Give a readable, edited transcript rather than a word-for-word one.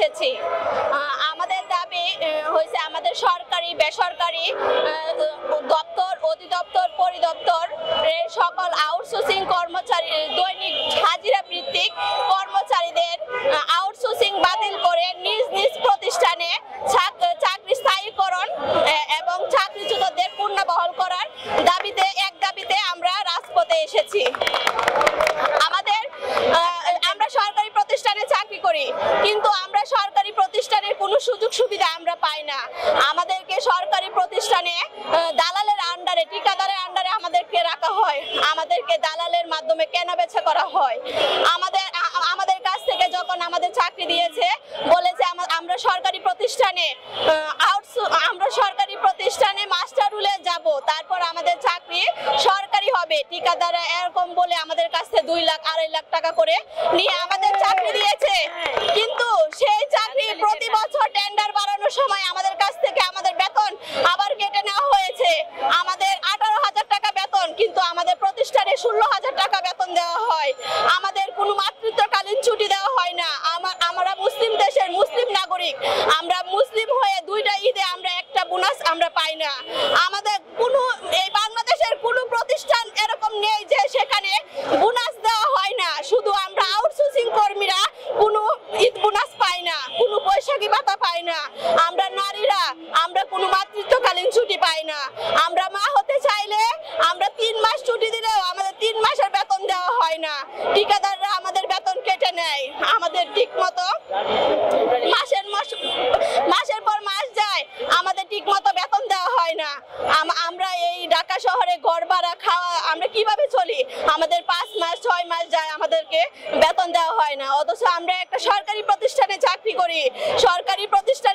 এসেছি। আমাদের দাবি হয়েছে আমাদের সরকারি বেসরকারি দপ্তর অধিদপ্তর পরিদপ্তর সকল আউটসোর্সিং কর্মচারী দৈনিক হাজিরা ভিত্তিক কর্মচারীদের আউটসোর্সিং বাতিল করে নিজ নিজ প্রতিষ্ঠানে চাকরি স্থায়ীকরণ এবং চাকরিচ্যুতদের পুনর্বহাল করার দাবিতে আমরা রাজপথে এসেছি। আমরা সরকারি প্রতিষ্ঠানে চাকরি করি, কিন্তু আমরা সরকারি প্রতিষ্ঠানের কোনো সুযোগ সুবিধা আমরা পাই না। আমাদেরকে সরকারি প্রতিষ্ঠানে দালালের আন্ডারে ঠিকাদারের আন্ডারে আমাদেরকে রাখা হয়, আমাদেরকে দালালের মাধ্যমে কেনাবেচা করা হয়। আমাদের কাছ থেকে যখন আমাদের চাকরি দিয়েছে বলেছে আমরা সরকারি প্রতিষ্ঠানে মাস্টার রুলে যাব, তারপর আমাদের চাকরি সরকারি হবে। ঠিকাদাররা এরকম বলে আমাদের কাছ থেকে 2 লাখ 2.5 লাখ টাকা করে নিয়ে আমাদের চাকরি দিয়েছে, কিন্তু সেই চাকরি প্রতি বছর টেন্ডার বাড়ানোর সময় আমাদের কাছ থেকে আমাদের বেতন আবার কেটে নেওয়া হয়েছে। আমাদের 18,000 টাকা বেতন, কিন্তু আমাদের প্রতিষ্ঠানে 16,000 টাকা বেতন দেওয়া হয়। আমাদের কোনো মাতৃত্বকালীন ছুটি দেওয়া হয় না। আমরা মুসলিম দেশের মুসলিম নাগরিক, আমরা মুসলিম হয়ে 2টা ঈদে আমরা একটা বোনাস আমরা পাই না। আমাদের এই বাংলাদেশের কোনো প্রতিষ্ঠান এরকম নেই যে সেখানে বোনাস দেওয়া হয় না। শুধু আমরা আউটসোর্সিং কর্মীরা কোনো ঈদ বোনাস পাই না, কোনো বৈশাখী ভাতা পাই না। আমরা নারীরা আমরা কোনো মাতৃত্বকালীন ছুটি পাই না। আমরা মা হতে চাইলে আমরা 3 মাস ছুটি দিলেও আমাদের 3 মাসের বেতন দেওয়া হয় না। ঠিকাদাররা আমাদের বেতন কেটে নেয়, আমাদের ঠিক মতো মাসের পর মাস যায়, আমাদের ঠিক মতো বেতন দেওয়া হয় না। আমরা এই ঢাকা শহরে ঘর ভাড়া খাওয়া আমরা কিভাবে চলি? আমাদের 5 মাস 6 মাস যায়, আমাদেরকে বেতন দেওয়া হয় না। অথচ আমরা একটা সরকারি প্রতিষ্ঠানে চাকরি করি, সরকারি প্রতিষ্ঠান